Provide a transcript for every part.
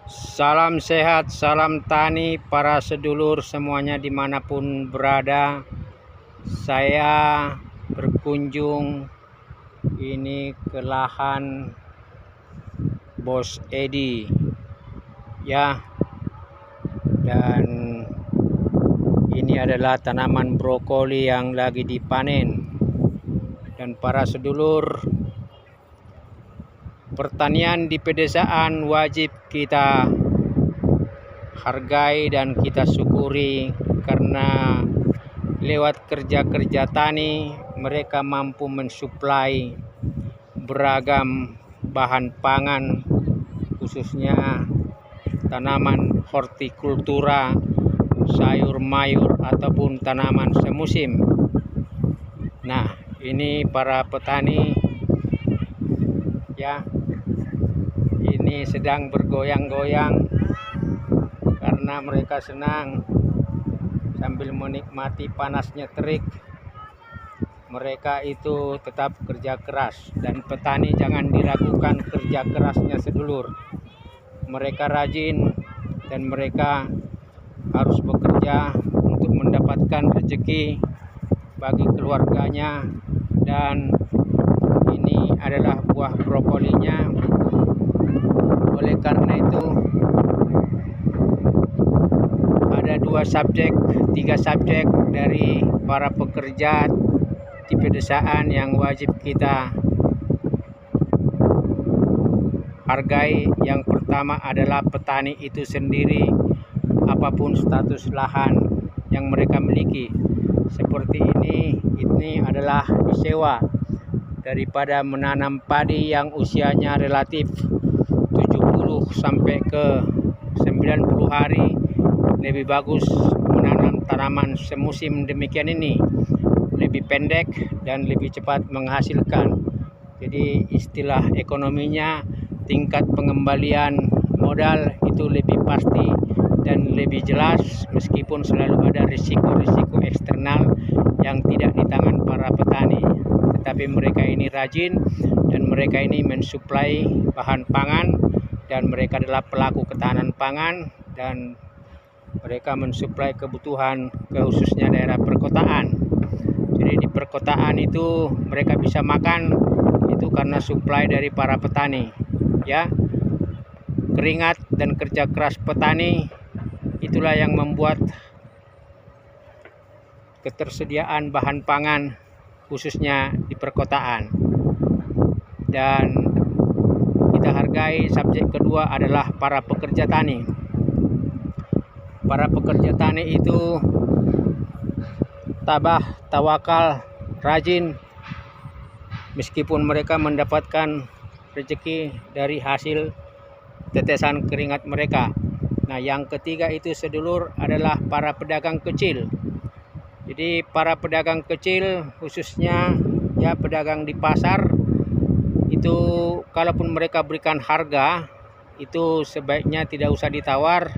Salam sehat, salam tani para sedulur semuanya dimanapun berada. Saya berkunjung ini ke lahan Bos Edi ya, dan ini adalah tanaman brokoli yang lagi dipanen. Dan para sedulur, pertanian di pedesaan wajib kita hargai dan kita syukuri, karena lewat kerja-kerja tani mereka mampu mensuplai beragam bahan pangan, khususnya tanaman hortikultura, sayur mayur ataupun tanaman semusim. Nah, ini para petani ya, ini sedang bergoyang-goyang karena mereka senang sambil menikmati panasnya terik. Mereka itu tetap kerja keras, dan petani jangan diragukan kerja kerasnya sedulur. Mereka rajin dan mereka harus bekerja untuk mendapatkan rezeki bagi keluarganya. Dan ini adalah buah brokolinya. Oleh karena itu ada 3 subjek dari para pekerja di pedesaan yang wajib kita hargai. Yang pertama adalah petani itu sendiri, apapun status lahan yang mereka miliki. Seperti ini adalah disewa. Daripada menanam padi yang usianya relatif 70 sampai ke 90 hari, lebih bagus menanam tanaman semusim demikian ini. Lebih pendek dan lebih cepat menghasilkan. Jadi istilah ekonominya, tingkat pengembalian modal itu lebih pasti dan lebih jelas, meskipun selalu ada risiko-risiko eksternal yang tidak di tangan para petani. Tetapi mereka ini rajin dan mereka ini mensuplai bahan pangan, dan mereka adalah pelaku ketahanan pangan, dan mereka mensuplai kebutuhan khususnya daerah perkotaan. Jadi di perkotaan itu mereka bisa makan itu karena suplai dari para petani ya. Keringat dan kerja keras petani itulah yang membuat ketersediaan bahan pangan khususnya di perkotaan. Dan kita hargai subjek kedua adalah para pekerja tani. Para pekerja tani itu tabah, tawakal, rajin, meskipun mereka mendapatkan rezeki dari hasil tetesan keringat mereka. Nah, yang ketiga itu sedulur adalah para pedagang kecil. Jadi para pedagang kecil, khususnya ya pedagang di pasar, itu kalaupun mereka berikan harga, itu sebaiknya tidak usah ditawar,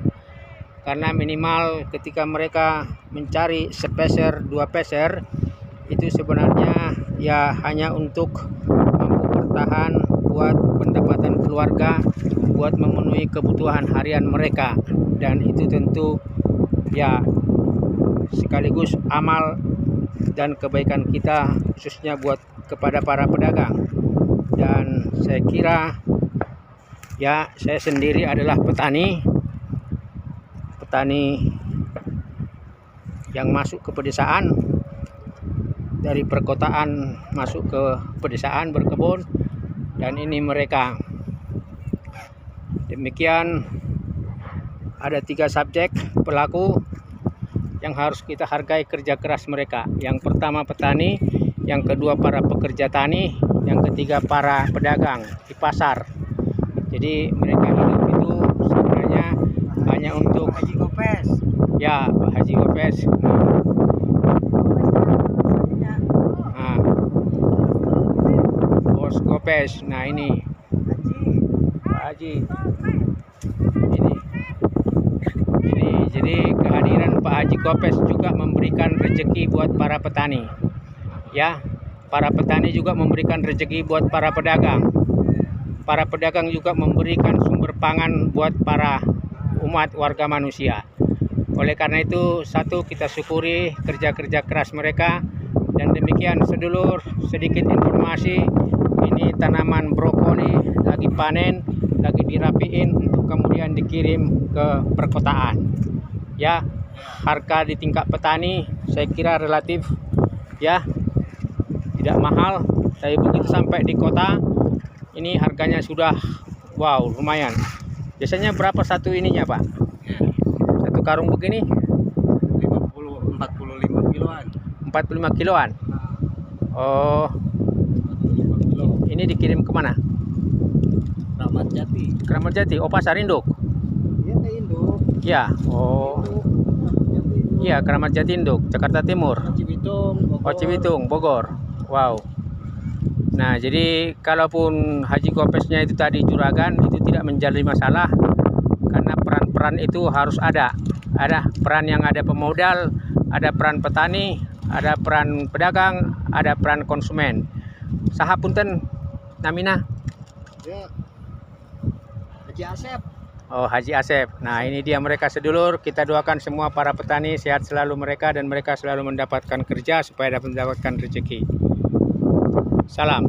karena minimal ketika mereka mencari sepeser 2 peser itu sebenarnya ya hanya untuk mampu bertahan buat pendapatan keluarga, buat memenuhi kebutuhan harian mereka. Dan itu tentu ya sekaligus amal dan kebaikan kita, khususnya buat kepada para pedagang. Dan saya kira ya, saya sendiri adalah petani yang masuk ke pedesaan, dari perkotaan masuk ke pedesaan berkebun, dan ini mereka. Demikian, ada 3 subjek pelaku yang harus kita hargai kerja keras mereka. Yang pertama petani, yang kedua para pekerja tani, yang ketiga para pedagang di pasar. Jadi mereka hidup itu sebenarnya hanya untuk Haji Gopes. Ya, Pak Haji Gopes. Nah, Bos Gopes. Nah, ini Pak Haji. Ini jadi kehadiran Pak Haji Gopes juga memberikan rezeki buat para petani. Ya, para petani juga memberikan rezeki buat para pedagang. Para pedagang juga memberikan sumber pangan buat para umat warga manusia. Oleh karena itu, satu, kita syukuri kerja-kerja keras mereka. Dan demikian sedulur, sedikit informasi, ini tanaman brokoli lagi panen, lagi dirapiin untuk kemudian dikirim ke perkotaan. Ya, harga di tingkat petani saya kira relatif ya tidak mahal, tapi begitu sampai di kota ini harganya sudah wow lumayan. Biasanya berapa satu ininya Pak? Satu karung begini 45 kiloan. 45 kiloan. Oh, ini dikirim kemana? Kramat Jati. Kramat Jati. Oh, pasar induk. Iya, ke induk. Ya. Oh. Iya, Kramat Jati induk, Jakarta Timur. Cibitung, Bogor. Oh, Cibitung, Bogor. Wow. Nah, jadi kalaupun Haji Kopesnya itu tadi juragan, itu tidak menjadi masalah karena peran-peran itu harus ada. Ada peran yang ada pemodal, ada peran petani, ada peran pedagang, ada peran konsumen. Saha punten namina? Ya. Haji Asep. Oh, Haji Asep. Nah, ini dia mereka sedulur. Kita doakan semua para petani sehat selalu mereka dan mereka selalu mendapatkan kerja supaya dapat mendapatkan rezeki. Salam.